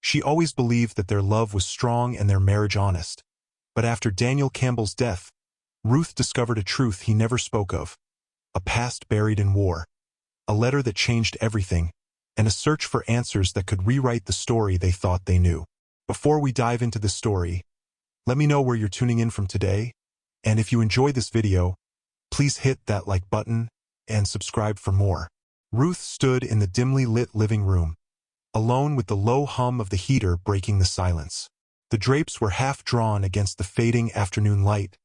She always believed that their love was strong and their marriage honest. But after Daniel Campbell's death, Ruth discovered a truth he never spoke of, a past buried in war, a letter that changed everything, and a search for answers that could rewrite the story they thought they knew. Before we dive into the story, let me know where you're tuning in from today, and if you enjoyed this video, please hit that like button and subscribe for more. Ruth stood in the dimly lit living room, alone with the low hum of the heater breaking the silence. The drapes were half-drawn against the fading afternoon light,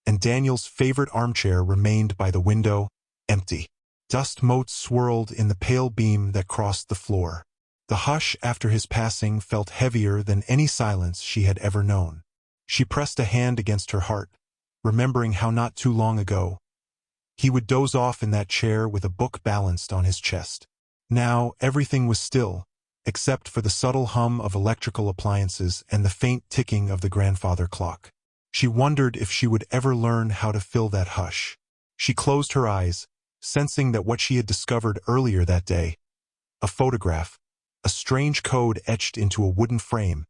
and Daniel's favorite armchair remained by the window, empty. Dust motes swirled in the pale beam that crossed the floor. The hush after his passing felt heavier than any silence she had ever known. She pressed a hand against her heart, remembering how not too long ago he would doze off in that chair with a book balanced on his chest. Now everything was still, except for the subtle hum of electrical appliances and the faint ticking of the grandfather clock. She wondered if she would ever learn how to fill that hush. She closed her eyes, sensing that what she had discovered earlier that day, a photograph, a strange code etched into a wooden frame,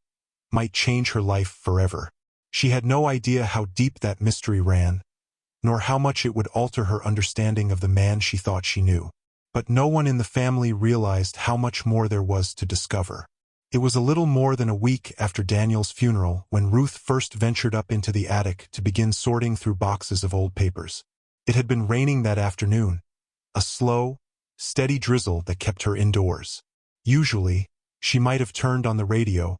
might change her life forever. She had no idea how deep that mystery ran, nor how much it would alter her understanding of the man she thought she knew. But no one in the family realized how much more there was to discover. It was a little more than a week after Daniel's funeral when Ruth first ventured up into the attic to begin sorting through boxes of old papers. It had been raining that afternoon, a slow, steady drizzle that kept her indoors. Usually, she might have turned on the radio,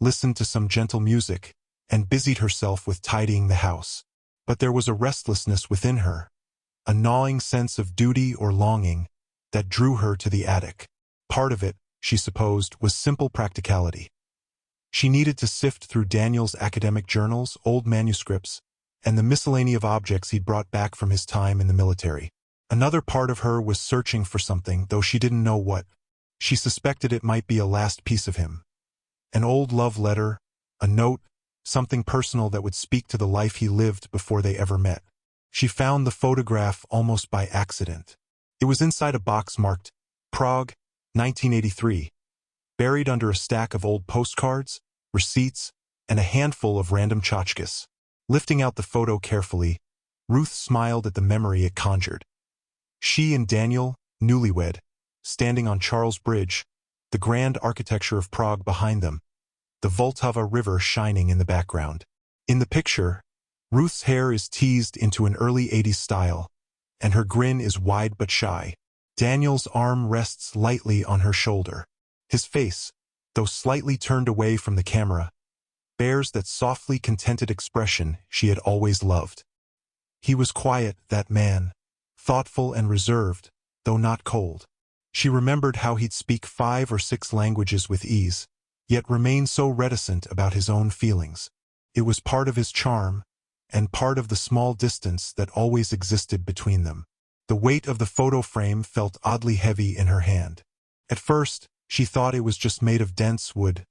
listened to some gentle music, and busied herself with tidying the house. But there was a restlessness within her, a gnawing sense of duty or longing, that drew her to the attic. Part of it, she supposed, was simple practicality. She needed to sift through Daniel's academic journals, old manuscripts, and the miscellany of objects he'd brought back from his time in the military. Another part of her was searching for something, though she didn't know what. She suspected it might be a last piece of him. An old love letter, a note, something personal that would speak to the life he lived before they ever met. She found the photograph almost by accident. It was inside a box marked Prague, 1983, buried under a stack of old postcards, receipts, and a handful of random tchotchkes. Lifting out the photo carefully, Ruth smiled at the memory it conjured. She and Daniel, newlywed, standing on Charles Bridge, the grand architecture of Prague behind them, the Vltava River shining in the background. In the picture, Ruth's hair is teased into an early 80s style, and her grin is wide but shy. Daniel's arm rests lightly on her shoulder. His face, though slightly turned away from the camera, bears that softly contented expression she had always loved. He was quiet, that man, thoughtful and reserved, though not cold. She remembered how he'd speak 5 or 6 languages with ease, yet remain so reticent about his own feelings. It was part of his charm, and part of the small distance that always existed between them. The weight of the photo frame felt oddly heavy in her hand. At first, she thought it was just made of dense wood,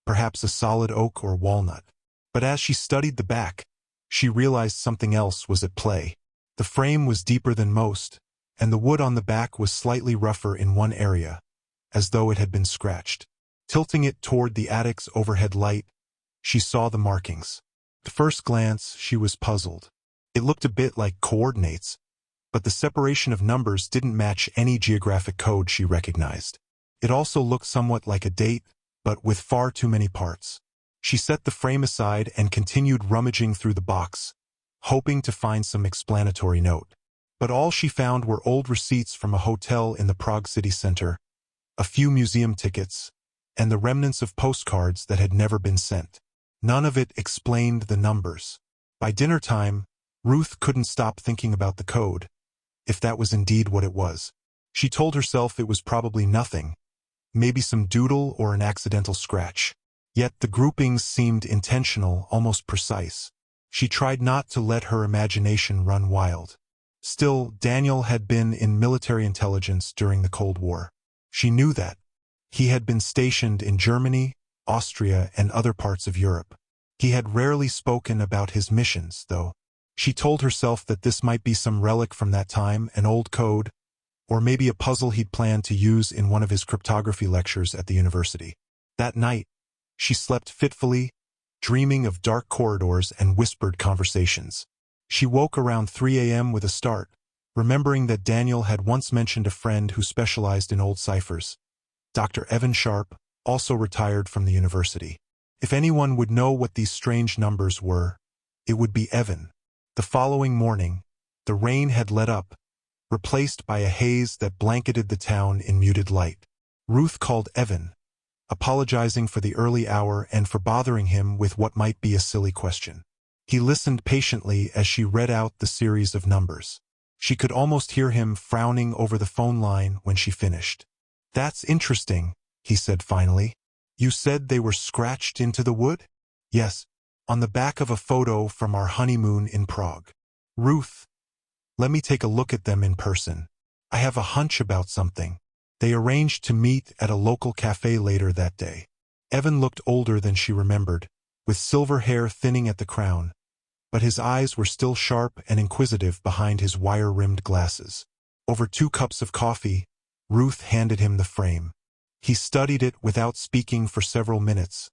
perhaps a solid oak or walnut. But as she studied the back, she realized something else was at play. The frame was deeper than most, and the wood on the back was slightly rougher in one area, as though it had been scratched. Tilting it toward the attic's overhead light, she saw the markings. At first glance, she was puzzled. It looked a bit like coordinates, but the separation of numbers didn't match any geographic code she recognized. It also looked somewhat like a date, but with far too many parts. She set the frame aside and continued rummaging through the box, hoping to find some explanatory note. But all she found were old receipts from a hotel in the Prague city center, a few museum tickets, and the remnants of postcards that had never been sent. None of it explained the numbers. By dinner time, Ruth couldn't stop thinking about the code, if that was indeed what it was. She told herself it was probably nothing, maybe some doodle or an accidental scratch. Yet the groupings seemed intentional, almost precise. She tried not to let her imagination run wild. Still, Daniel had been in military intelligence during the Cold War. She knew that. He had been stationed in Germany, Austria, and other parts of Europe. He had rarely spoken about his missions, though. She told herself that this might be some relic from that time, an old code, or maybe a puzzle he'd planned to use in one of his cryptography lectures at the university. That night, She slept fitfully, dreaming of dark corridors and whispered conversations. She woke around 3 a.m. with a start, remembering that Daniel had once mentioned a friend who specialized in old ciphers. Dr. Evan Sharp, also retired from the university. If anyone would know what these strange numbers were, it would be Evan. The following morning, the rain had let up, replaced by a haze that blanketed the town in muted light. Ruth called Evan, apologizing for the early hour and for bothering him with what might be a silly question. He listened patiently as she read out the series of numbers. She could almost hear him frowning over the phone line when she finished. "That's interesting," he said finally. "You said they were scratched into the wood?" "Yes, on the back of a photo from our honeymoon in Prague." "Ruth, let me take a look at them in person. I have a hunch about something." They arranged to meet at a local cafe later that day. Evan looked older than she remembered, with silver hair thinning at the crown, but his eyes were still sharp and inquisitive behind his wire-rimmed glasses. Over 2 cups of coffee, Ruth handed him the frame. He studied it without speaking for several minutes,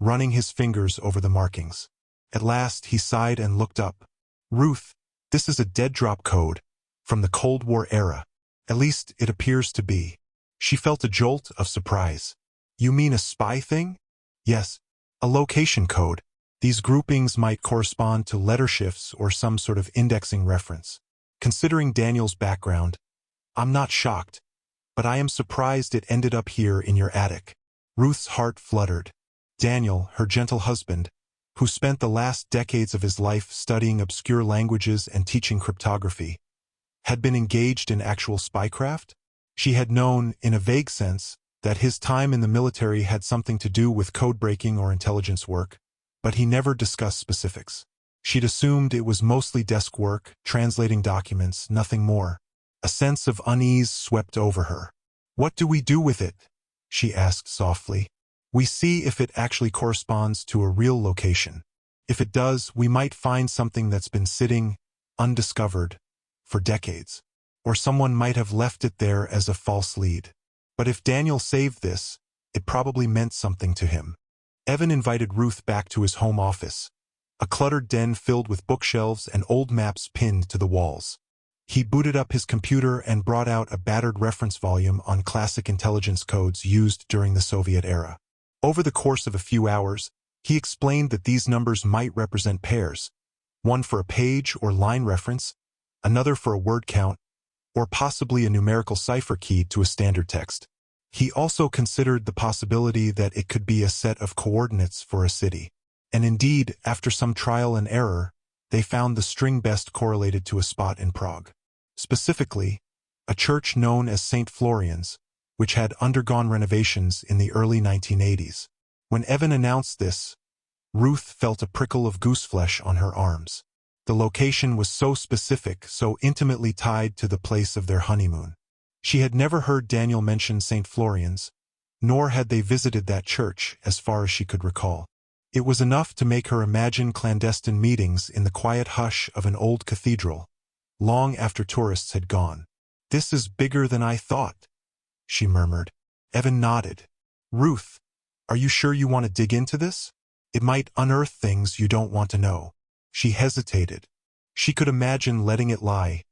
running his fingers over the markings. At last he sighed and looked up. "Ruth, this is a dead-drop code from the Cold War era. At least it appears to be." She felt a jolt of surprise. "You mean a spy thing?" "Yes, a location code. These groupings might correspond to letter shifts or some sort of indexing reference. Considering Daniel's background, I'm not shocked, but I am surprised it ended up here in your attic." Ruth's heart fluttered. Daniel, her gentle husband, who spent the last decades of his life studying obscure languages and teaching cryptography, had been engaged in actual spycraft? She had known, in a vague sense, that his time in the military had something to do with code-breaking or intelligence work, but he never discussed specifics. She'd assumed it was mostly desk work, translating documents, nothing more. A sense of unease swept over her. "What do we do with it?" she asked softly. "We see if it actually corresponds to a real location. If it does, we might find something that's been sitting, undiscovered, for decades. Or someone might have left it there as a false lead. But if Daniel saved this, it probably meant something to him." Evan invited Ruth back to his home office, a cluttered den filled with bookshelves and old maps pinned to the walls. He booted up his computer and brought out a battered reference volume on classic intelligence codes used during the Soviet era. Over the course of a few hours, he explained that these numbers might represent pairs, one for a page or line reference, another for a word count, or possibly a numerical cipher key to a standard text. He also considered the possibility that it could be a set of coordinates for a city. And indeed, after some trial and error, they found the string best correlated to a spot in Prague. Specifically, a church known as St. Florian's, which had undergone renovations in the early 1980s. When Evan announced this, Ruth felt a prickle of gooseflesh on her arms. The location was so specific, so intimately tied to the place of their honeymoon. She had never heard Daniel mention St. Florian's, nor had they visited that church as far as she could recall. It was enough to make her imagine clandestine meetings in the quiet hush of an old cathedral, long after tourists had gone. "This is bigger than I thought," she murmured. Evan nodded. "Ruth, are you sure you want to dig into this? It might unearth things you don't want to know." She hesitated. She could imagine letting it lie,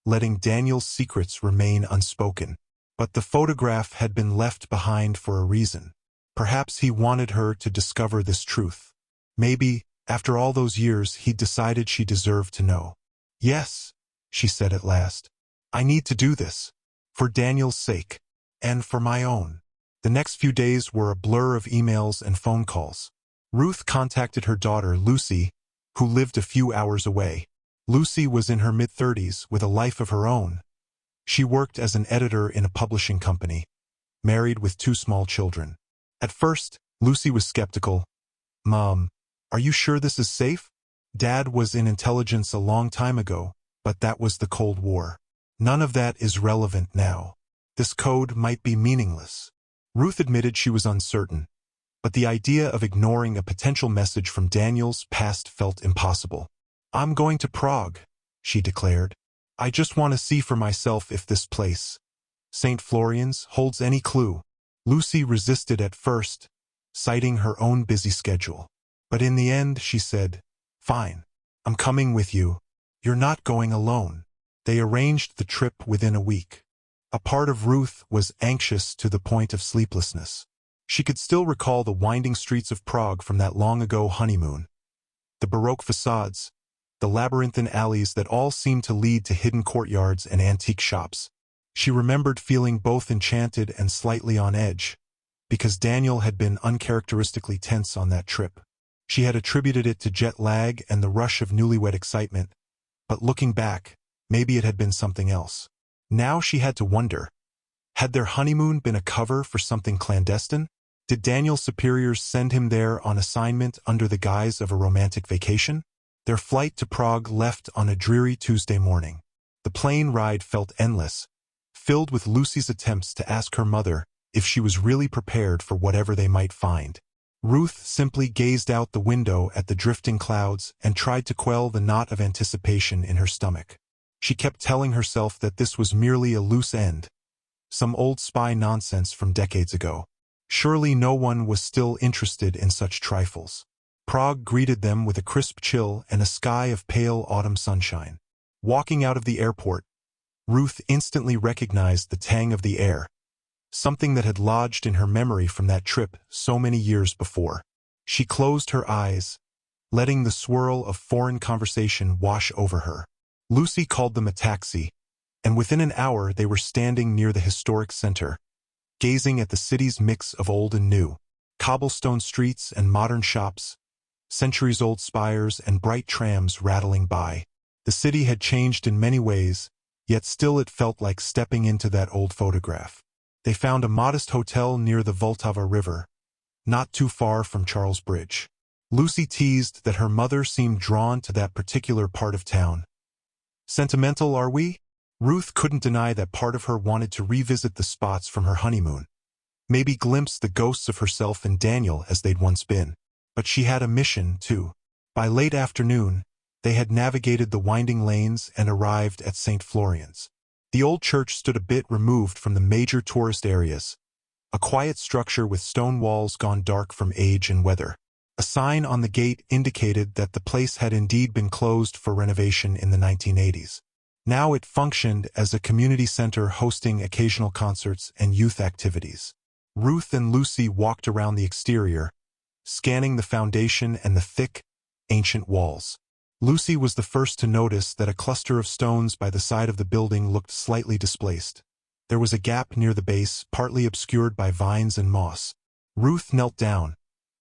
letting Daniel's secrets remain unspoken. But the photograph had been left behind for a reason. Perhaps he wanted her to discover this truth. Maybe, after all those years, he'd decided she deserved to know. "Yes," she said at last. "I need to do this. For Daniel's sake. And for my own." The next few days were a blur of emails and phone calls. Ruth contacted her daughter, Lucy, who lived a few hours away. Lucy was in her mid-30s with a life of her own. She worked as an editor in a publishing company, married with 2 small children. At first, Lucy was skeptical. "Mom, are you sure this is safe? Dad was in intelligence a long time ago, but that was the Cold War. None of that is relevant now. This code might be meaningless." Ruth admitted she was uncertain, but the idea of ignoring a potential message from Daniel's past felt impossible. "I'm going to Prague," she declared. "I just want to see for myself if this place, St. Florian's, holds any clue." Lucy resisted at first, citing her own busy schedule. But in the end, she said, "Fine. I'm coming with you. You're not going alone." They arranged the trip within a week. A part of Ruth was anxious to the point of sleeplessness. She could still recall the winding streets of Prague from that long-ago honeymoon. The Baroque facades, the labyrinthine alleys that all seemed to lead to hidden courtyards and antique shops. She remembered feeling both enchanted and slightly on edge, because Daniel had been uncharacteristically tense on that trip. She had attributed it to jet lag and the rush of newlywed excitement, but looking back, maybe it had been something else. Now she had to wonder, had their honeymoon been a cover for something clandestine? Did Daniel's superiors send him there on assignment under the guise of a romantic vacation? Their flight to Prague left on a dreary Tuesday morning. The plane ride felt endless, filled with Lucy's attempts to ask her mother if she was really prepared for whatever they might find. Ruth simply gazed out the window at the drifting clouds and tried to quell the knot of anticipation in her stomach. She kept telling herself that this was merely a loose end, some old spy nonsense from decades ago. Surely no one was still interested in such trifles. Prague greeted them with a crisp chill and a sky of pale autumn sunshine. Walking out of the airport, Ruth instantly recognized the tang of the air, something that had lodged in her memory from that trip so many years before. She closed her eyes, letting the swirl of foreign conversation wash over her. Lucy called them a taxi, and within an hour they were standing near the historic center, gazing at the city's mix of old and new, cobblestone streets and modern shops, centuries-old spires and bright trams rattling by. The city had changed in many ways, yet still it felt like stepping into that old photograph. They found a modest hotel near the Vltava River, not too far from Charles Bridge. Lucy teased that her mother seemed drawn to that particular part of town. Sentimental, are we? Ruth couldn't deny that part of her wanted to revisit the spots from her honeymoon, maybe glimpse the ghosts of herself and Daniel as they'd once been. But she had a mission, too. By late afternoon, they had navigated the winding lanes and arrived at St. Florian's. The old church stood a bit removed from the major tourist areas, a quiet structure with stone walls gone dark from age and weather. A sign on the gate indicated that the place had indeed been closed for renovation in the 1980s. Now it functioned as a community center hosting occasional concerts and youth activities. Ruth and Lucy walked around the exterior, scanning the foundation and the thick, ancient walls. Lucy was the first to notice that a cluster of stones by the side of the building looked slightly displaced. There was a gap near the base, partly obscured by vines and moss. Ruth knelt down,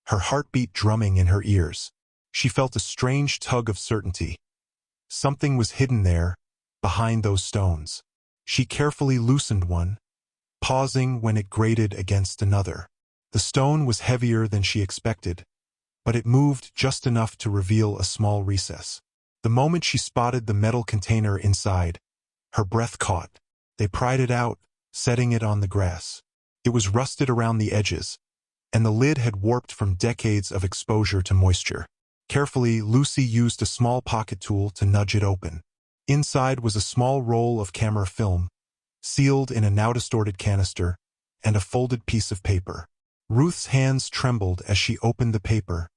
her heartbeat drumming in her ears. She felt a strange tug of certainty. Something was hidden there, behind those stones. She carefully loosened one, pausing when it grated against another. The stone was heavier than she expected, but it moved just enough to reveal a small recess. The moment she spotted the metal container inside, her breath caught. They pried it out, setting it on the grass. It was rusted around the edges, and the lid had warped from decades of exposure to moisture. Carefully, Lucy used a small pocket tool to nudge it open. Inside was a small roll of camera film, sealed in a now-distorted canister, and a folded piece of paper. Ruth's hands trembled as she opened the paper,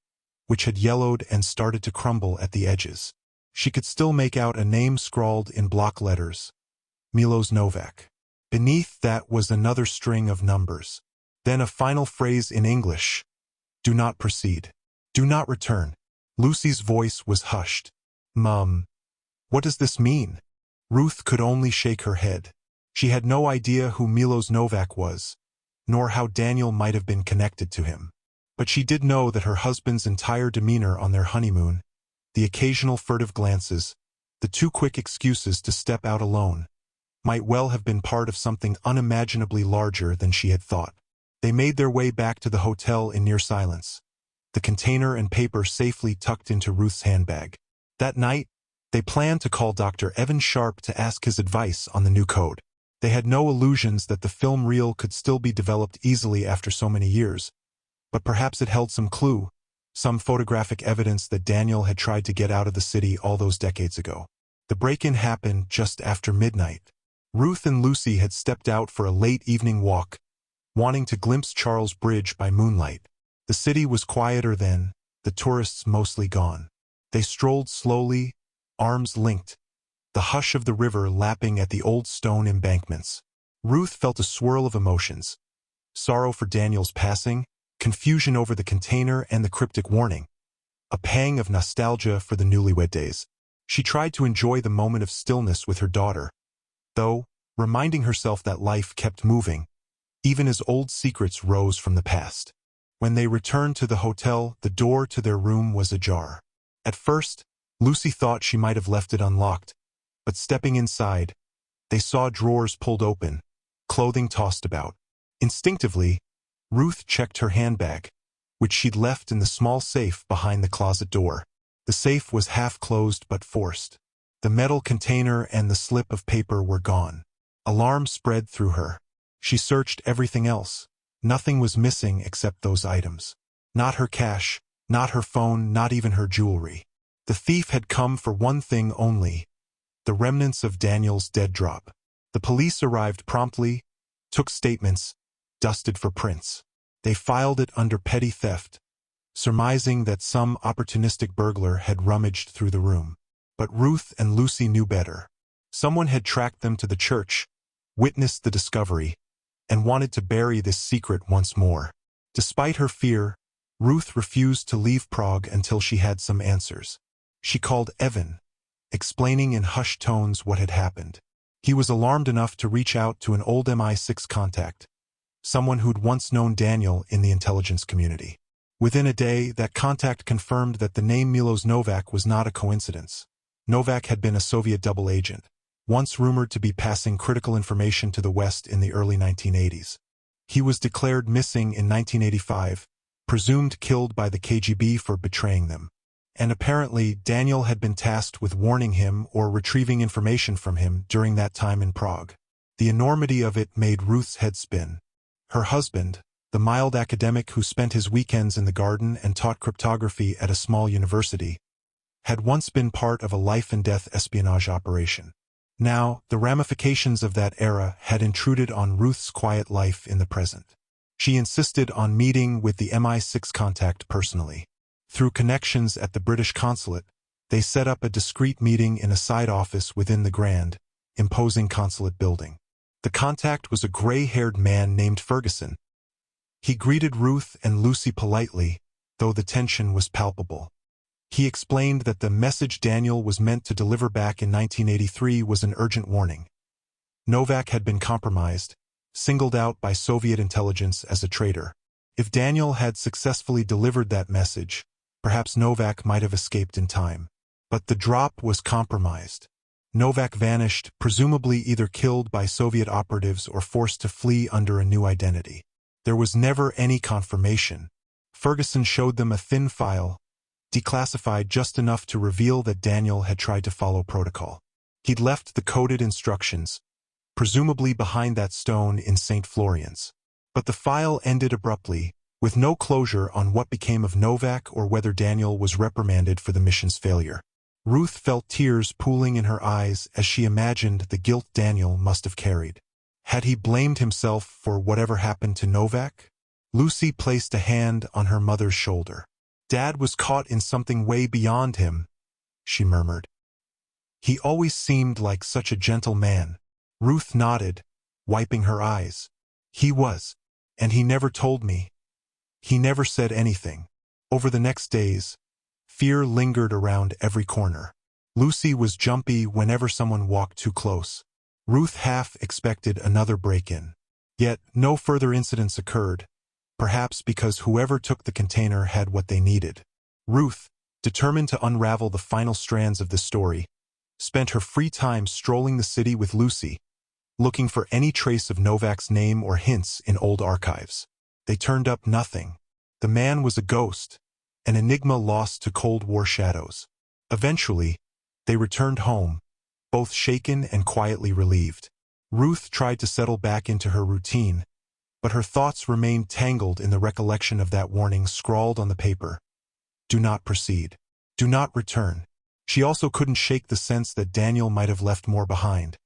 which had yellowed and started to crumble at the edges. She could still make out a name scrawled in block letters, Milos Novak. Beneath that was another string of numbers. Then a final phrase in English, "Do not proceed. Do not return." Lucy's voice was hushed. "Mum, what does this mean?" Ruth could only shake her head. She had no idea who Milos Novak was, nor how Daniel might have been connected to him. But she did know that her husband's entire demeanor on their honeymoon, the occasional furtive glances, the too quick excuses to step out alone, might well have been part of something unimaginably larger than she had thought. They made their way back to the hotel in near silence, the container and paper safely tucked into Ruth's handbag. That night, they planned to call Dr. Evan Sharp to ask his advice on the new code. They had no illusions that the film reel could still be developed easily after so many years, but perhaps it held some clue, some photographic evidence that Daniel had tried to get out of the city all those decades ago. The break-in happened just after midnight. Ruth and Lucy had stepped out for a late evening walk, wanting to glimpse Charles Bridge by moonlight. The city was quieter then, the tourists mostly gone. They strolled slowly, arms linked, the hush of the river lapping at the old stone embankments. Ruth felt a swirl of emotions. Sorrow for Daniel's passing, confusion over the container and the cryptic warning, a pang of nostalgia for the newlywed days. She tried to enjoy the moment of stillness with her daughter, though, reminding herself that life kept moving, even as old secrets rose from the past. When they returned to the hotel, the door to their room was ajar. At first, Lucy thought she might have left it unlocked, but stepping inside, they saw drawers pulled open, clothing tossed about. Instinctively, Ruth checked her handbag, which she'd left in the small safe behind the closet door. The safe was half closed but forced. The metal container and the slip of paper were gone. Alarm spread through her. She searched everything else. Nothing was missing except those items. Not her cash, not her phone, not even her jewelry. The thief had come for one thing only, the remnants of Daniel's dead drop. The police arrived promptly, took statements, dusted for prints. They filed it under petty theft, surmising that some opportunistic burglar had rummaged through the room. But Ruth and Lucy knew better. Someone had tracked them to the church, witnessed the discovery, and wanted to bury this secret once more. Despite her fear, Ruth refused to leave Prague until she had some answers. She called Evan, explaining in hushed tones what had happened. He was alarmed enough to reach out to an old MI6 contact, someone who'd once known Daniel in the intelligence community. Within a day, that contact confirmed that the name Milos Novak was not a coincidence. Novak had been a Soviet double agent, once rumored to be passing critical information to the West in the early 1980s. He was declared missing in 1985, presumed killed by the KGB for betraying them. And apparently, Daniel had been tasked with warning him or retrieving information from him during that time in Prague. The enormity of it made Ruth's head spin. Her husband, the mild academic who spent his weekends in the garden and taught cryptography at a small university, had once been part of a life-and-death espionage operation. Now, the ramifications of that era had intruded on Ruth's quiet life in the present. She insisted on meeting with the MI6 contact personally. Through connections at the British consulate, they set up a discreet meeting in a side office within the grand, imposing consulate building. The contact was a gray-haired man named Ferguson. He greeted Ruth and Lucy politely, though the tension was palpable. He explained that the message Daniel was meant to deliver back in 1983 was an urgent warning. Novak had been compromised, singled out by Soviet intelligence as a traitor. If Daniel had successfully delivered that message, perhaps Novak might have escaped in time. But the drop was compromised. Novak vanished, presumably either killed by Soviet operatives or forced to flee under a new identity. There was never any confirmation. Ferguson showed them a thin file, declassified just enough to reveal that Daniel had tried to follow protocol. He'd left the coded instructions, presumably behind that stone in St. Florian's. But the file ended abruptly, with no closure on what became of Novak or whether Daniel was reprimanded for the mission's failure. Ruth felt tears pooling in her eyes as she imagined the guilt Daniel must have carried. Had he blamed himself for whatever happened to Novak? Lucy placed a hand on her mother's shoulder. Dad was caught in something way beyond him, she murmured. He always seemed like such a gentle man. Ruth nodded, wiping her eyes. He was. And he never told me. He never said anything. Over the next days, fear lingered around every corner. Lucy was jumpy whenever someone walked too close. Ruth half expected another break-in. Yet no further incidents occurred, perhaps because whoever took the container had what they needed. Ruth, determined to unravel the final strands of the story, spent her free time strolling the city with Lucy, looking for any trace of Novak's name or hints in old archives. They turned up nothing. The man was a ghost, an enigma lost to Cold War shadows. Eventually, they returned home, both shaken and quietly relieved. Ruth tried to settle back into her routine, but her thoughts remained tangled in the recollection of that warning scrawled on the paper. Do not proceed. Do not return. She also couldn't shake the sense that Daniel might have left more behind.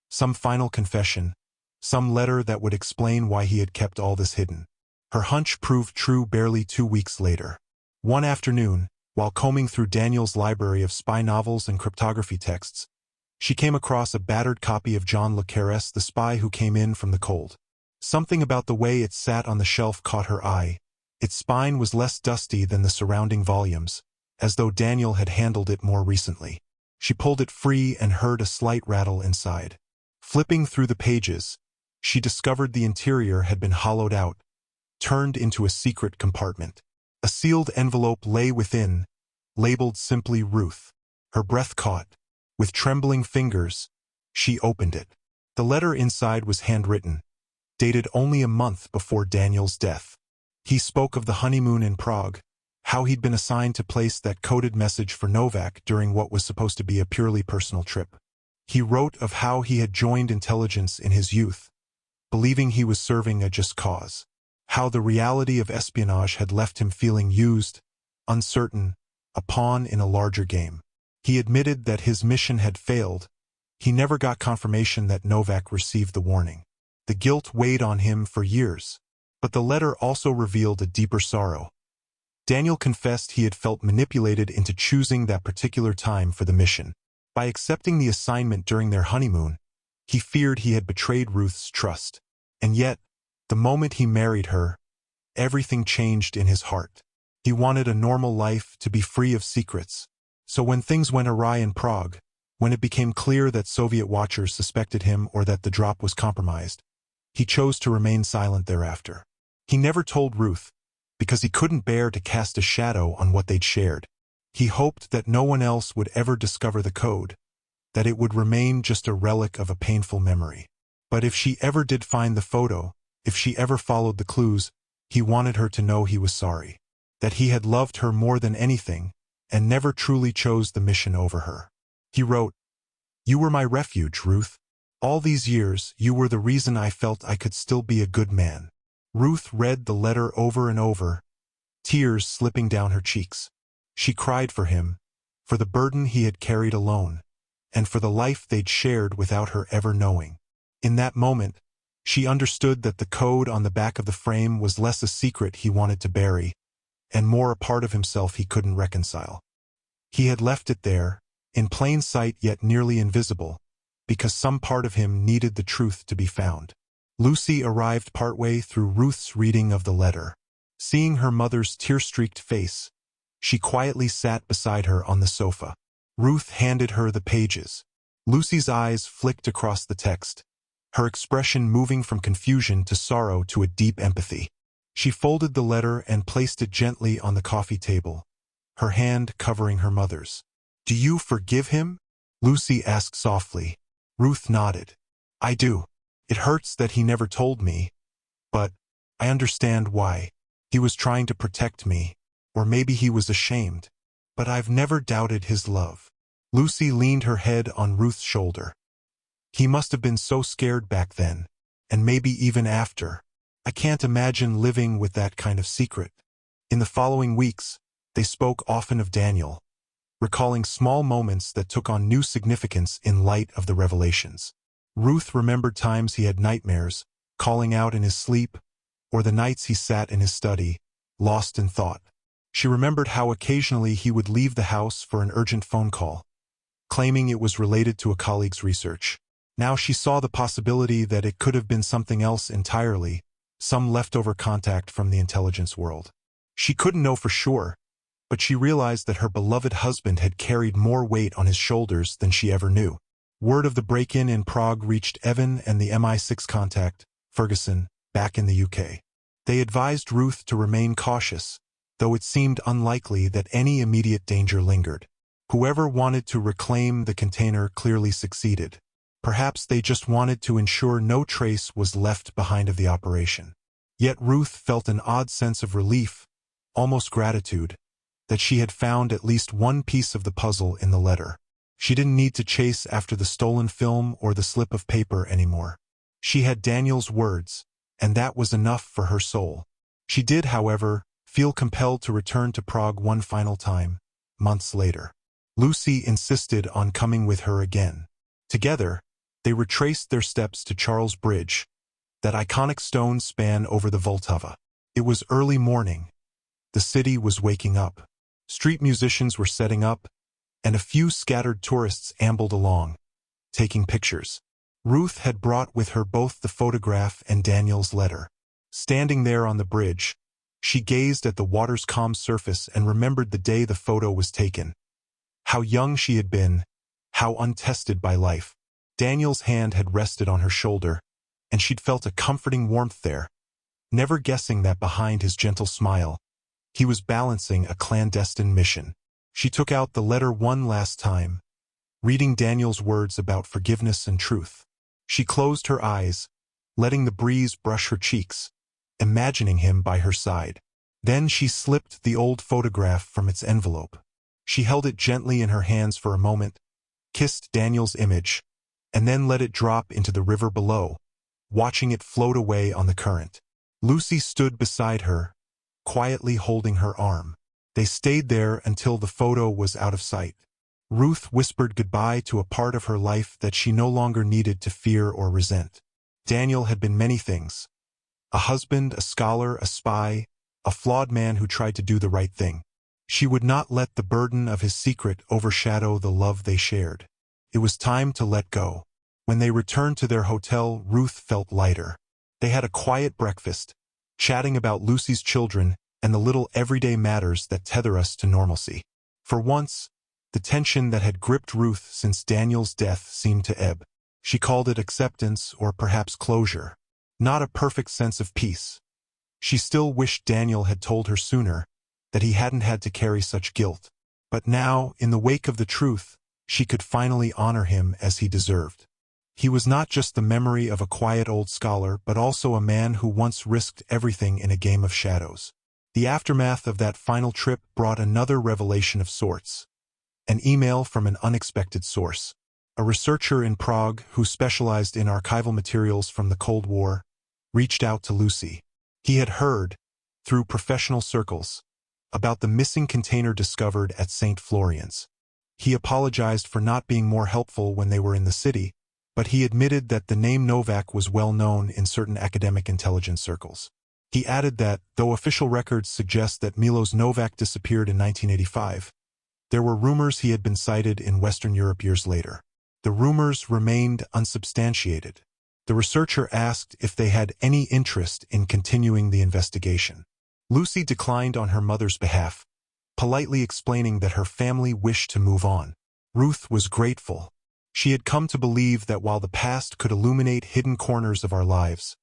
Some final confession, some letter that would explain why he had kept all this hidden. Her hunch proved true barely 2 weeks later. One afternoon, while combing through Daniel's library of spy novels and cryptography texts, she came across a battered copy of John le Carre's The Spy Who Came In from the Cold. Something about the way it sat on the shelf caught her eye. Its spine was less dusty than the surrounding volumes, as though Daniel had handled it more recently. She pulled it free and heard a slight rattle inside. Flipping through the pages, she discovered the interior had been hollowed out, turned into a secret compartment. A sealed envelope lay within, labeled simply Ruth. Her breath caught. With trembling fingers, she opened it. The letter inside was handwritten, dated only a month before Daniel's death. He spoke of the honeymoon in Prague, how he'd been assigned to place that coded message for Novak during what was supposed to be a purely personal trip. He wrote of how he had joined intelligence in his youth, believing he was serving a just cause. How the reality of espionage had left him feeling used, uncertain, a pawn in a larger game. He admitted that his mission had failed. He never got confirmation that Novak received the warning. The guilt weighed on him for years. But the letter also revealed a deeper sorrow. Daniel confessed he had felt manipulated into choosing that particular time for the mission. By accepting the assignment during their honeymoon, he feared he had betrayed Ruth's trust. And yet, the moment he married her, everything changed in his heart. He wanted a normal life, to be free of secrets. So when things went awry in Prague, when it became clear that Soviet watchers suspected him or that the drop was compromised, he chose to remain silent thereafter. He never told Ruth, because he couldn't bear to cast a shadow on what they'd shared. He hoped that no one else would ever discover the code, that it would remain just a relic of a painful memory. But if she ever did find the photo, if she ever followed the clues, he wanted her to know he was sorry, that he had loved her more than anything, and never truly chose the mission over her. He wrote, "You were my refuge, Ruth. All these years, you were the reason I felt I could still be a good man." Ruth read the letter over and over, tears slipping down her cheeks. She cried for him, for the burden he had carried alone, and for the life they'd shared without her ever knowing. In that moment, she understood that the code on the back of the frame was less a secret he wanted to bury, and more a part of himself he couldn't reconcile. He had left it there, in plain sight yet nearly invisible, because some part of him needed the truth to be found. Lucy arrived partway through Ruth's reading of the letter. Seeing her mother's tear-streaked face, she quietly sat beside her on the sofa. Ruth handed her the pages. Lucy's eyes flicked across the text, her expression moving from confusion to sorrow to a deep empathy. She folded the letter and placed it gently on the coffee table, her hand covering her mother's. "Do you forgive him?" Lucy asked softly. Ruth nodded. "I do. It hurts that he never told me, but I understand why. He was trying to protect me, or maybe he was ashamed. But I've never doubted his love." Lucy leaned her head on Ruth's shoulder. "He must have been so scared back then, and maybe even after. I can't imagine living with that kind of secret." In the following weeks, they spoke often of Daniel, recalling small moments that took on new significance in light of the revelations. Ruth remembered times he had nightmares, calling out in his sleep, or the nights he sat in his study, lost in thought. She remembered how occasionally he would leave the house for an urgent phone call, claiming it was related to a colleague's research. Now she saw the possibility that it could have been something else entirely, some leftover contact from the intelligence world. She couldn't know for sure, but she realized that her beloved husband had carried more weight on his shoulders than she ever knew. Word of the break-in in Prague reached Evan and the MI6 contact, Ferguson, back in the UK. They advised Ruth to remain cautious, though it seemed unlikely that any immediate danger lingered. Whoever wanted to reclaim the container clearly succeeded. Perhaps they just wanted to ensure no trace was left behind of the operation. Yet Ruth felt an odd sense of relief, almost gratitude, that she had found at least one piece of the puzzle in the letter. She didn't need to chase after the stolen film or the slip of paper anymore. She had Daniel's words, and that was enough for her soul. She did, however, feel compelled to return to Prague one final time, months later. Lucy insisted on coming with her again. Together, they retraced their steps to Charles Bridge, that iconic stone span over the Vltava. It was early morning. The city was waking up. Street musicians were setting up, and a few scattered tourists ambled along, taking pictures. Ruth had brought with her both the photograph and Daniel's letter. Standing there on the bridge, she gazed at the water's calm surface and remembered the day the photo was taken. How young she had been, how untested by life. Daniel's hand had rested on her shoulder, and she'd felt a comforting warmth there, never guessing that behind his gentle smile, he was balancing a clandestine mission. She took out the letter one last time, reading Daniel's words about forgiveness and truth. She closed her eyes, letting the breeze brush her cheeks, imagining him by her side. Then she slipped the old photograph from its envelope. She held it gently in her hands for a moment, kissed Daniel's image, and then let it drop into the river below, watching it float away on the current. Lucy stood beside her, quietly holding her arm. They stayed there until the photo was out of sight. Ruth whispered goodbye to a part of her life that she no longer needed to fear or resent. Daniel had been many things. A husband, a scholar, a spy, a flawed man who tried to do the right thing. She would not let the burden of his secret overshadow the love they shared. It was time to let go. When they returned to their hotel, Ruth felt lighter. They had a quiet breakfast, chatting about Lucy's children and the little everyday matters that tether us to normalcy. For once, the tension that had gripped Ruth since Daniel's death seemed to ebb. She called it acceptance or perhaps closure, not a perfect sense of peace. She still wished Daniel had told her sooner, that he hadn't had to carry such guilt. But now, in the wake of the truth, she could finally honor him as he deserved. He was not just the memory of a quiet old scholar, but also a man who once risked everything in a game of shadows. The aftermath of that final trip brought another revelation of sorts. An email from an unexpected source. A researcher in Prague who specialized in archival materials from the Cold War reached out to Lucy. He had heard, through professional circles, about the missing container discovered at St. Florian's. He apologized for not being more helpful when they were in the city, but he admitted that the name Novak was well known in certain academic intelligence circles. He added that, though official records suggest that Milos Novak disappeared in 1985, there were rumors he had been sighted in Western Europe years later. The rumors remained unsubstantiated. The researcher asked if they had any interest in continuing the investigation. Lucy declined on her mother's behalf, politely explaining that her family wished to move on. Ruth was grateful. She had come to believe that while the past could illuminate hidden corners of our lives,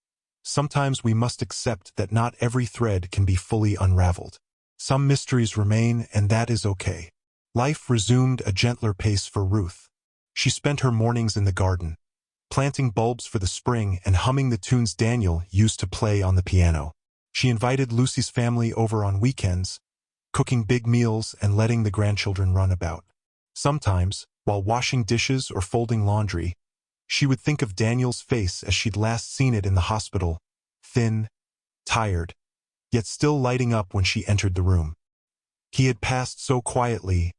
sometimes we must accept that not every thread can be fully unraveled. Some mysteries remain, and that is okay. Life resumed a gentler pace for Ruth. She spent her mornings in the garden, planting bulbs for the spring and humming the tunes Daniel used to play on the piano. She invited Lucy's family over on weekends, cooking big meals and letting the grandchildren run about. Sometimes, while washing dishes or folding laundry, she would think of Daniel's face as she'd last seen it in the hospital, thin, tired, yet still lighting up when she entered the room. He had passed so quietly,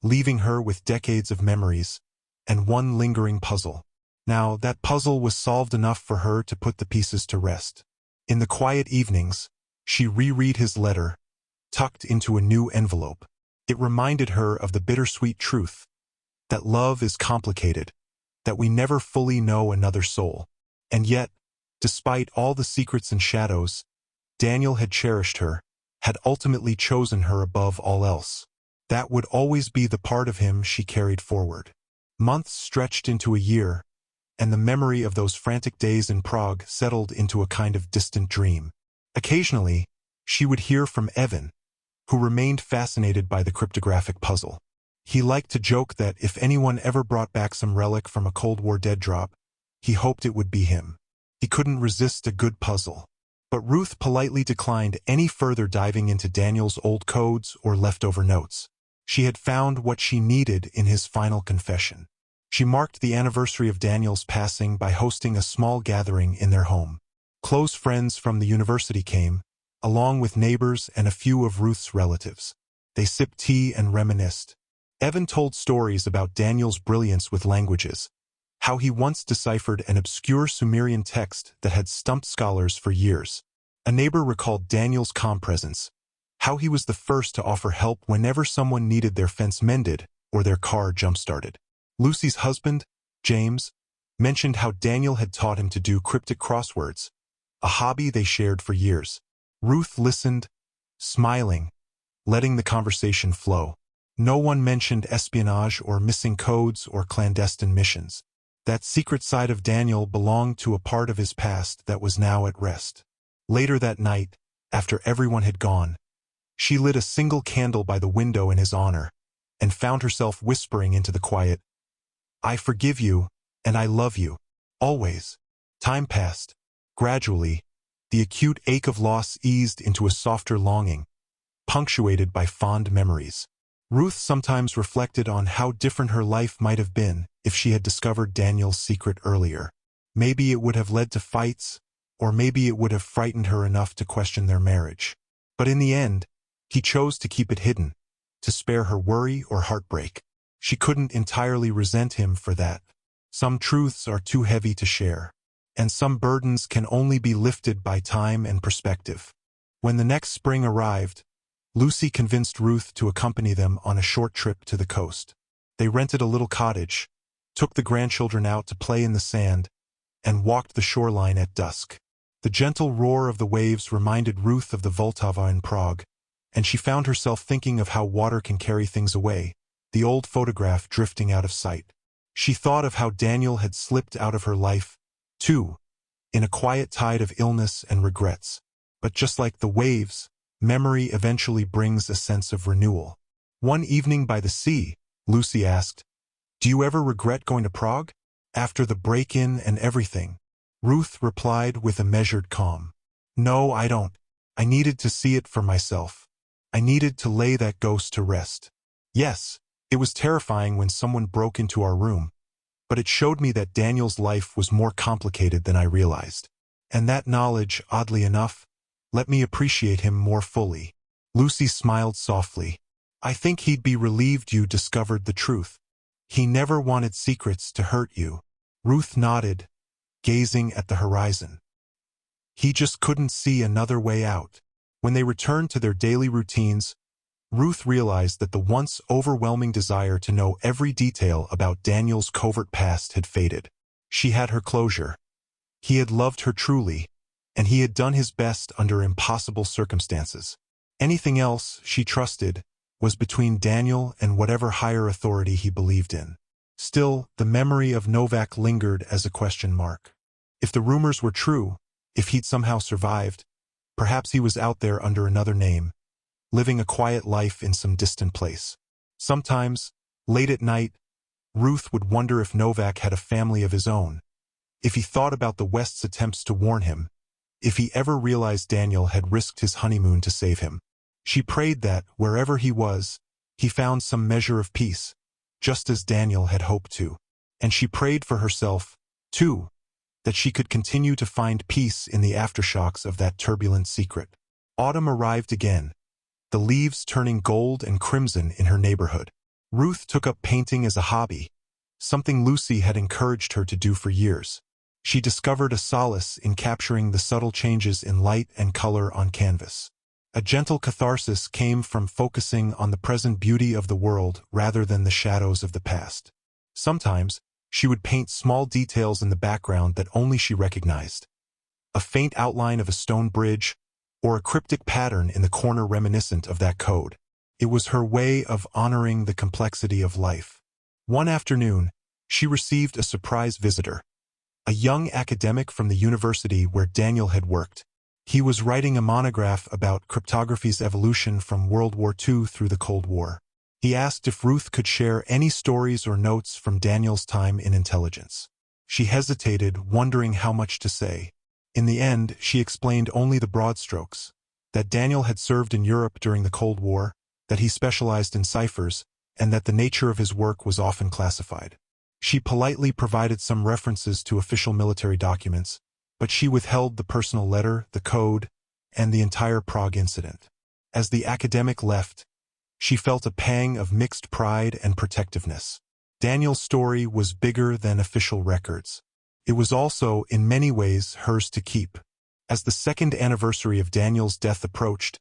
leaving her with decades of memories and one lingering puzzle. Now, that puzzle was solved enough for her to put the pieces to rest. In the quiet evenings, she reread his letter, tucked into a new envelope. It reminded her of the bittersweet truth, that love is complicated, that we never fully know another soul. And yet, despite all the secrets and shadows, Daniel had cherished her, had ultimately chosen her above all else. That would always be the part of him she carried forward. Months stretched into a year, and the memory of those frantic days in Prague settled into a kind of distant dream. Occasionally, she would hear from Evan, who remained fascinated by the cryptographic puzzle. He liked to joke that if anyone ever brought back some relic from a Cold War dead drop, he hoped it would be him. He couldn't resist a good puzzle. But Ruth politely declined any further diving into Daniel's old codes or leftover notes. She had found what she needed in his final confession. She marked the anniversary of Daniel's passing by hosting a small gathering in their home. Close friends from the university came, along with neighbors and a few of Ruth's relatives. They sipped tea and reminisced. Evan told stories about Daniel's brilliance with languages, how he once deciphered an obscure Sumerian text that had stumped scholars for years. A neighbor recalled Daniel's calm presence, how he was the first to offer help whenever someone needed their fence mended or their car jump-started. Lucy's husband, James, mentioned how Daniel had taught him to do cryptic crosswords, a hobby they shared for years. Ruth listened, smiling, letting the conversation flow. No one mentioned espionage or missing codes or clandestine missions. That secret side of Daniel belonged to a part of his past that was now at rest. Later that night, after everyone had gone, she lit a single candle by the window in his honor and found herself whispering into the quiet, "I forgive you, and I love you, always." Time passed. Gradually, the acute ache of loss eased into a softer longing, punctuated by fond memories. Ruth sometimes reflected on how different her life might have been if she had discovered Daniel's secret earlier. Maybe it would have led to fights, or maybe it would have frightened her enough to question their marriage. But in the end, he chose to keep it hidden, to spare her worry or heartbreak. She couldn't entirely resent him for that. Some truths are too heavy to share, and some burdens can only be lifted by time and perspective. When the next spring arrived, Lucy convinced Ruth to accompany them on a short trip to the coast. They rented a little cottage, took the grandchildren out to play in the sand, and walked the shoreline at dusk. The gentle roar of the waves reminded Ruth of the Vltava in Prague, and she found herself thinking of how water can carry things away, the old photograph drifting out of sight. She thought of how Daniel had slipped out of her life, too, in a quiet tide of illness and regrets. But just like the waves, memory eventually brings a sense of renewal. One evening by the sea, Lucy asked, "Do you ever regret going to Prague? After the break-in and everything?" Ruth replied with a measured calm. "No, I don't. I needed to see it for myself. I needed to lay that ghost to rest. Yes, it was terrifying when someone broke into our room, but it showed me that Daniel's life was more complicated than I realized. And that knowledge, oddly enough, let me appreciate him more fully." Lucy smiled softly. "I think he'd be relieved you discovered the truth. He never wanted secrets to hurt you." Ruth nodded, gazing at the horizon. He just couldn't see another way out. When they returned to their daily routines, Ruth realized that the once overwhelming desire to know every detail about Daniel's covert past had faded. She had her closure. He had loved her truly, and he had done his best under impossible circumstances. Anything else, she trusted, was between Daniel and whatever higher authority he believed in. Still, the memory of Novak lingered as a question mark. If the rumors were true, if he'd somehow survived, perhaps he was out there under another name, living a quiet life in some distant place. Sometimes, late at night, Ruth would wonder if Novak had a family of his own, if he thought about the West's attempts to warn him, if he ever realized Daniel had risked his honeymoon to save him. She prayed that, wherever he was, he found some measure of peace, just as Daniel had hoped to. And she prayed for herself, too, that she could continue to find peace in the aftershocks of that turbulent secret. Autumn arrived again, the leaves turning gold and crimson in her neighborhood. Ruth took up painting as a hobby, something Lucy had encouraged her to do for years. She discovered a solace in capturing the subtle changes in light and color on canvas. A gentle catharsis came from focusing on the present beauty of the world rather than the shadows of the past. Sometimes, she would paint small details in the background that only she recognized. A faint outline of a stone bridge, or a cryptic pattern in the corner reminiscent of that code. It was her way of honoring the complexity of life. One afternoon, she received a surprise visitor, a young academic from the university where Daniel had worked. He was writing a monograph about cryptography's evolution from World War II through the Cold War. He asked if Ruth could share any stories or notes from Daniel's time in intelligence. She hesitated, wondering how much to say. In the end, she explained only the broad strokes, that Daniel had served in Europe during the Cold War, that he specialized in ciphers, and that the nature of his work was often classified. She politely provided some references to official military documents, but she withheld the personal letter, the code, and the entire Prague incident. As the academic left, she felt a pang of mixed pride and protectiveness. Daniel's story was bigger than official records. It was also, in many ways, hers to keep. As the second anniversary of Daniel's death approached,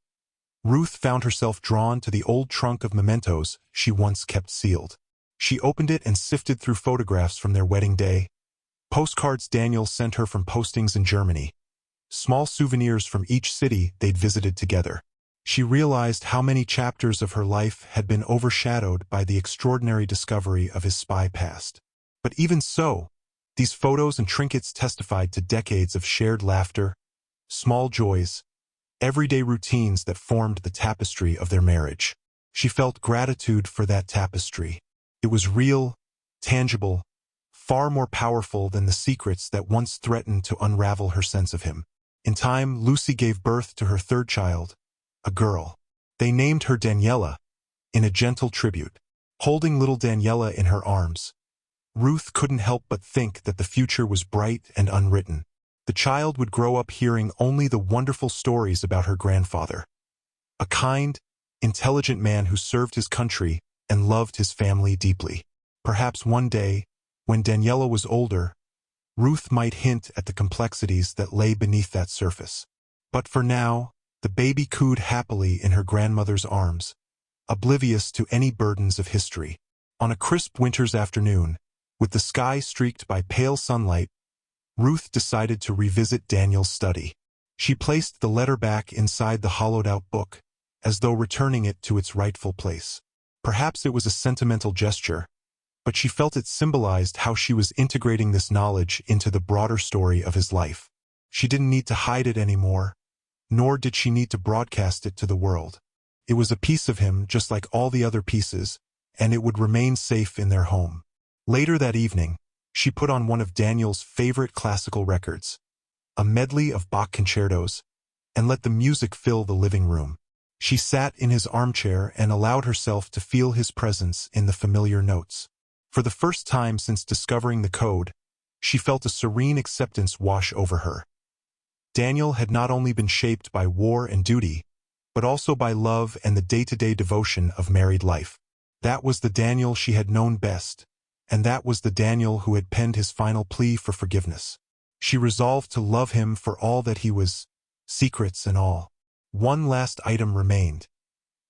Ruth found herself drawn to the old trunk of mementos she once kept sealed. She opened it and sifted through photographs from their wedding day, postcards Daniel sent her from postings in Germany, small souvenirs from each city they'd visited together. She realized how many chapters of her life had been overshadowed by the extraordinary discovery of his spy past. But even so, these photos and trinkets testified to decades of shared laughter, small joys, everyday routines that formed the tapestry of their marriage. She felt gratitude for that tapestry. It was real, tangible, far more powerful than the secrets that once threatened to unravel her sense of him. In time, Lucy gave birth to her third child, a girl. They named her Daniela, in a gentle tribute. Holding little Daniela in her arms, Ruth couldn't help but think that the future was bright and unwritten. The child would grow up hearing only the wonderful stories about her grandfather, a kind, intelligent man who served his country and loved his family deeply. Perhaps one day, when Daniela was older, Ruth might hint at the complexities that lay beneath that surface. But for now, the baby cooed happily in her grandmother's arms, oblivious to any burdens of history. On a crisp winter's afternoon, with the sky streaked by pale sunlight, Ruth decided to revisit Daniel's study. She placed the letter back inside the hollowed-out book, as though returning it to its rightful place. Perhaps it was a sentimental gesture, but she felt it symbolized how she was integrating this knowledge into the broader story of his life. She didn't need to hide it anymore, nor did she need to broadcast it to the world. It was a piece of him just like all the other pieces, and it would remain safe in their home. Later that evening, she put on one of Daniel's favorite classical records, a medley of Bach concertos, and let the music fill the living room. She sat in his armchair and allowed herself to feel his presence in the familiar notes. For the first time since discovering the code, she felt a serene acceptance wash over her. Daniel had not only been shaped by war and duty, but also by love and the day-to-day devotion of married life. That was the Daniel she had known best, and that was the Daniel who had penned his final plea for forgiveness. She resolved to love him for all that he was, secrets and all. One last item remained,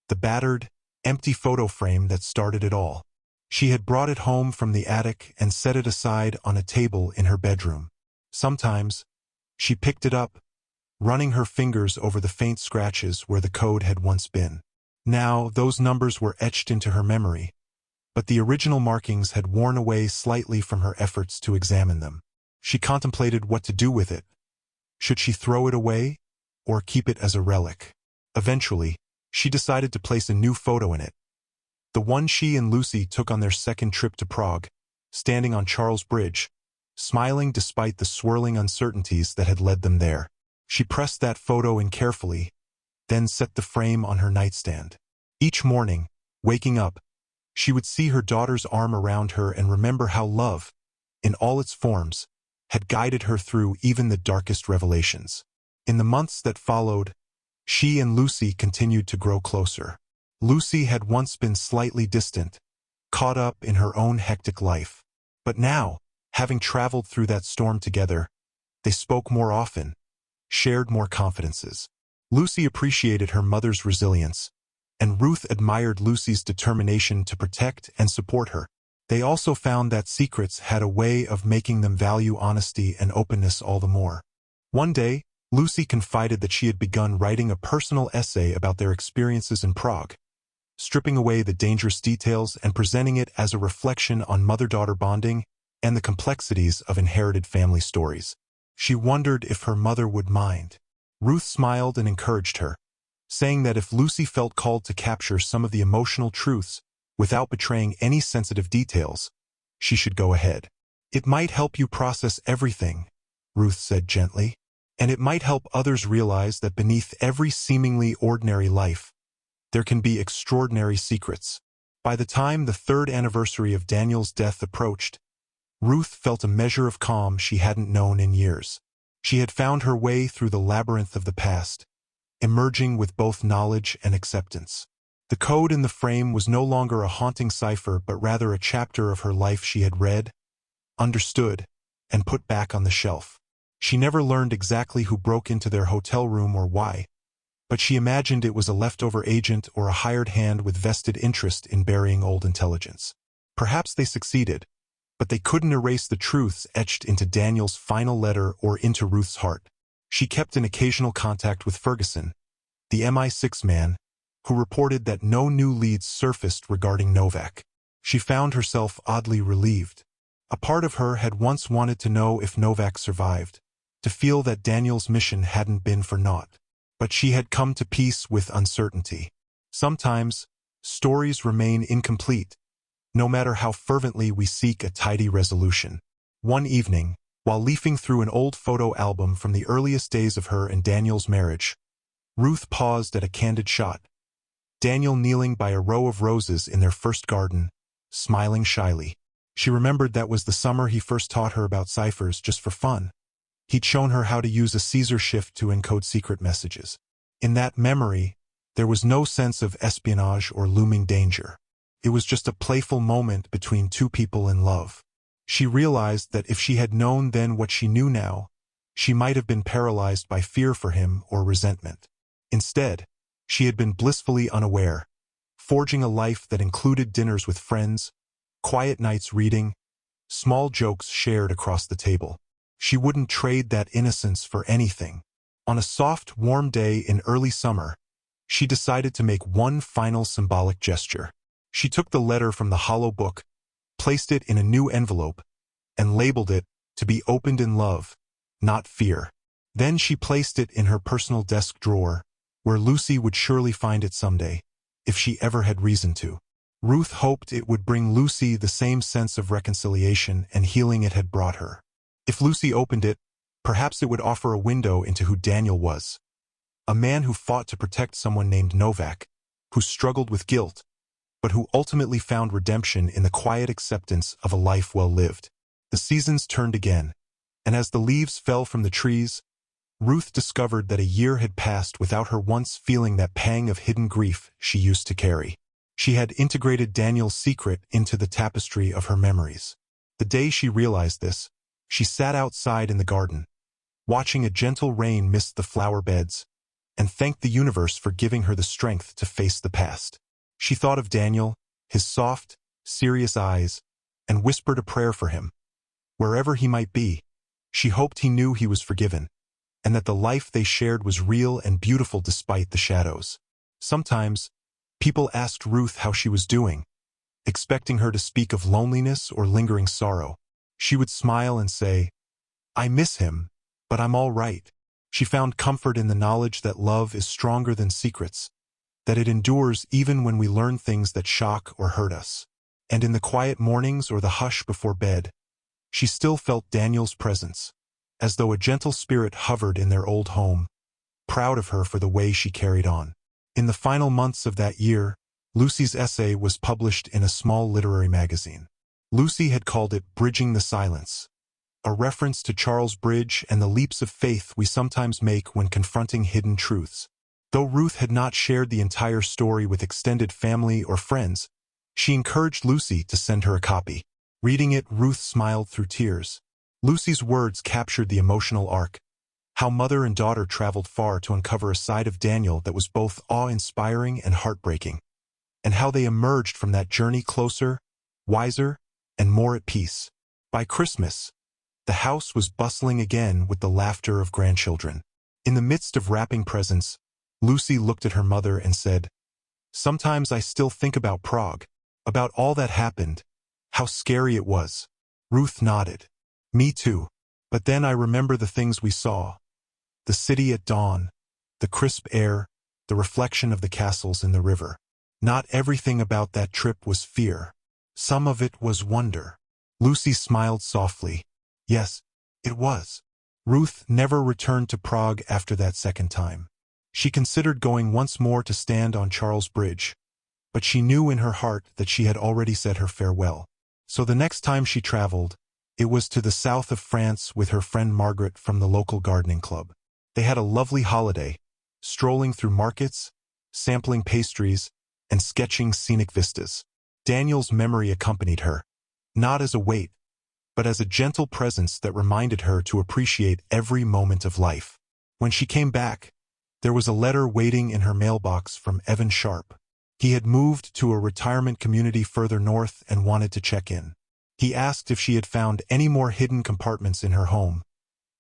the battered, empty photo frame that started it all. She had brought it home from the attic and set it aside on a table in her bedroom. Sometimes, she picked it up, running her fingers over the faint scratches where the code had once been. Now, those numbers were etched into her memory, but the original markings had worn away slightly from her efforts to examine them. She contemplated what to do with it. Should she throw it away, or keep it as a relic? Eventually, she decided to place a new photo in it. The one she and Lucy took on their second trip to Prague, standing on Charles Bridge, smiling despite the swirling uncertainties that had led them there. She pressed that photo in carefully, then set the frame on her nightstand. Each morning, waking up, she would see her daughter's arm around her and remember how love, in all its forms, had guided her through even the darkest revelations. In the months that followed, she and Lucy continued to grow closer. Lucy had once been slightly distant, caught up in her own hectic life. But now, having traveled through that storm together, they spoke more often, shared more confidences. Lucy appreciated her mother's resilience, and Ruth admired Lucy's determination to protect and support her. They also found that secrets had a way of making them value honesty and openness all the more. One day, Lucy confided that she had begun writing a personal essay about their experiences in Prague, stripping away the dangerous details and presenting it as a reflection on mother-daughter bonding and the complexities of inherited family stories. She wondered if her mother would mind. Ruth smiled and encouraged her, saying that if Lucy felt called to capture some of the emotional truths without betraying any sensitive details, she should go ahead. "It might help you process everything," Ruth said gently, "and it might help others realize that beneath every seemingly ordinary life, there can be extraordinary secrets." By the time the third anniversary of Daniel's death approached, Ruth felt a measure of calm she hadn't known in years. She had found her way through the labyrinth of the past, emerging with both knowledge and acceptance. The code in the frame was no longer a haunting cipher but rather a chapter of her life she had read, understood, and put back on the shelf. She never learned exactly who broke into their hotel room or why, but she imagined it was a leftover agent or a hired hand with vested interest in burying old intelligence. Perhaps they succeeded, but they couldn't erase the truths etched into Daniel's final letter or into Ruth's heart. She kept in occasional contact with Ferguson, the MI6 man, who reported that no new leads surfaced regarding Novak. She found herself oddly relieved. A part of her had once wanted to know if Novak survived, to feel that Daniel's mission hadn't been for naught. But she had come to peace with uncertainty. Sometimes, stories remain incomplete, no matter how fervently we seek a tidy resolution. One evening, while leafing through an old photo album from the earliest days of her and Daniel's marriage, Ruth paused at a candid shot. Daniel kneeling by a row of roses in their first garden, smiling shyly. She remembered that was the summer he first taught her about ciphers just for fun. He'd shown her how to use a Caesar shift to encode secret messages. In that memory, there was no sense of espionage or looming danger. It was just a playful moment between two people in love. She realized that if she had known then what she knew now, she might have been paralyzed by fear for him or resentment. Instead, she had been blissfully unaware, forging a life that included dinners with friends, quiet nights reading, small jokes shared across the table. She wouldn't trade that innocence for anything. On a soft, warm day in early summer, she decided to make one final symbolic gesture. She took the letter from the hollow book, placed it in a new envelope, and labeled it to be opened in love, not fear. Then she placed it in her personal desk drawer, where Lucy would surely find it someday, if she ever had reason to. Ruth hoped it would bring Lucy the same sense of reconciliation and healing it had brought her. If Lucy opened it, perhaps it would offer a window into who Daniel was. A man who fought to protect someone named Novak, who struggled with guilt, but who ultimately found redemption in the quiet acceptance of a life well lived. The seasons turned again, and as the leaves fell from the trees, Ruth discovered that a year had passed without her once feeling that pang of hidden grief she used to carry. She had integrated Daniel's secret into the tapestry of her memories. The day she realized this, she sat outside in the garden, watching a gentle rain mist the flower beds, and thanked the universe for giving her the strength to face the past. She thought of Daniel, his soft, serious eyes, and whispered a prayer for him. Wherever he might be, she hoped he knew he was forgiven, and that the life they shared was real and beautiful despite the shadows. Sometimes, people asked Ruth how she was doing, expecting her to speak of loneliness or lingering sorrow. She would smile and say, "I miss him, but I'm all right." She found comfort in the knowledge that love is stronger than secrets, that it endures even when we learn things that shock or hurt us. And in the quiet mornings or the hush before bed, she still felt Daniel's presence, as though a gentle spirit hovered in their old home, proud of her for the way she carried on. In the final months of that year, Lucy's essay was published in a small literary magazine. Lucy had called it Bridging the Silence, a reference to Charles Bridge and the leaps of faith we sometimes make when confronting hidden truths. Though Ruth had not shared the entire story with extended family or friends, she encouraged Lucy to send her a copy. Reading it, Ruth smiled through tears. Lucy's words captured the emotional arc, how mother and daughter traveled far to uncover a side of Daniel that was both awe-inspiring and heartbreaking, and how they emerged from that journey closer, wiser, and more at peace. By Christmas, the house was bustling again with the laughter of grandchildren. In the midst of wrapping presents, Lucy looked at her mother and said, "Sometimes I still think about Prague, about all that happened, how scary it was." Ruth nodded. "Me too. But then I remember the things we saw. The city at dawn, the crisp air, the reflection of the castles in the river. Not everything about that trip was fear. Some of it was wonder." Lucy smiled softly. "Yes, it was." Ruth never returned to Prague after that second time. She considered going once more to stand on Charles Bridge, but she knew in her heart that she had already said her farewell. So the next time she traveled, it was to the south of France with her friend Margaret from the local gardening club. They had a lovely holiday, strolling through markets, sampling pastries, and sketching scenic vistas. Daniel's memory accompanied her, not as a weight, but as a gentle presence that reminded her to appreciate every moment of life. When she came back, there was a letter waiting in her mailbox from Evan Sharp. He had moved to a retirement community further north and wanted to check in. He asked if she had found any more hidden compartments in her home,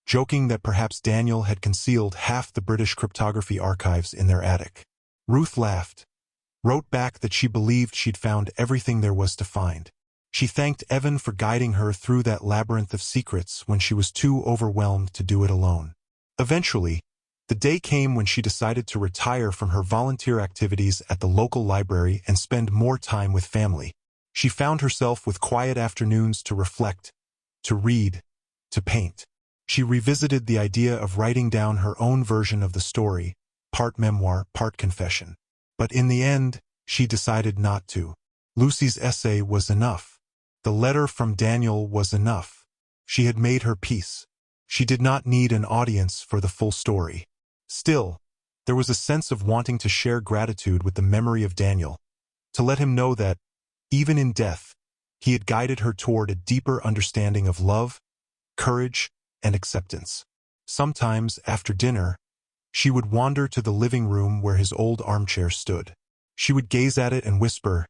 joking that perhaps Daniel had concealed half the British cryptography archives in their attic. Ruth laughed, wrote back that she believed she'd found everything there was to find. She thanked Evan for guiding her through that labyrinth of secrets when she was too overwhelmed to do it alone. Eventually, the day came when she decided to retire from her volunteer activities at the local library and spend more time with family. She found herself with quiet afternoons to reflect, to read, to paint. She revisited the idea of writing down her own version of the story, part memoir, part confession. But in the end, she decided not to. Lucy's essay was enough. The letter from Daniel was enough. She had made her peace. She did not need an audience for the full story. Still, there was a sense of wanting to share gratitude with the memory of Daniel, to let him know that, even in death, he had guided her toward a deeper understanding of love, courage, and acceptance. Sometimes, after dinner, she would wander to the living room where his old armchair stood. She would gaze at it and whisper,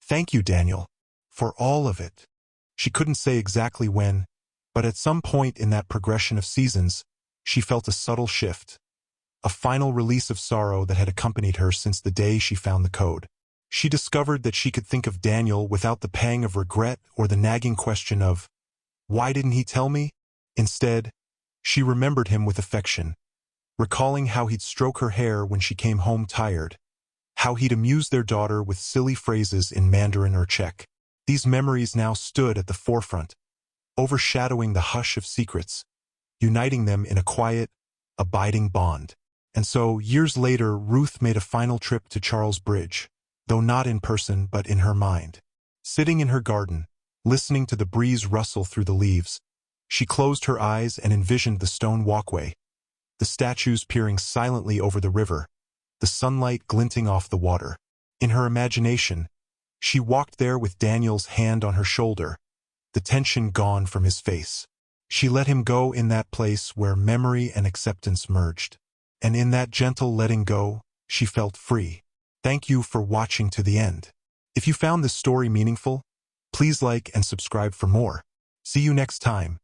"Thank you, Daniel, for all of it." She couldn't say exactly when, but at some point in that progression of seasons, she felt a subtle shift, a final release of sorrow that had accompanied her since the day she found the code. She discovered that she could think of Daniel without the pang of regret or the nagging question of, "Why didn't he tell me?" Instead, she remembered him with affection, recalling how he'd stroke her hair when she came home tired, how he'd amuse their daughter with silly phrases in Mandarin or Czech. These memories now stood at the forefront, overshadowing the hush of secrets, uniting them in a quiet, abiding bond. And so, years later, Ruth made a final trip to Charles Bridge, though not in person but in her mind. Sitting in her garden, listening to the breeze rustle through the leaves, she closed her eyes and envisioned the stone walkway, the statues peering silently over the river, the sunlight glinting off the water. In her imagination, she walked there with Daniel's hand on her shoulder, the tension gone from his face. She let him go in that place where memory and acceptance merged. And in that gentle letting go, she felt free. Thank you for watching to the end. If you found this story meaningful, please like and subscribe for more. See you next time.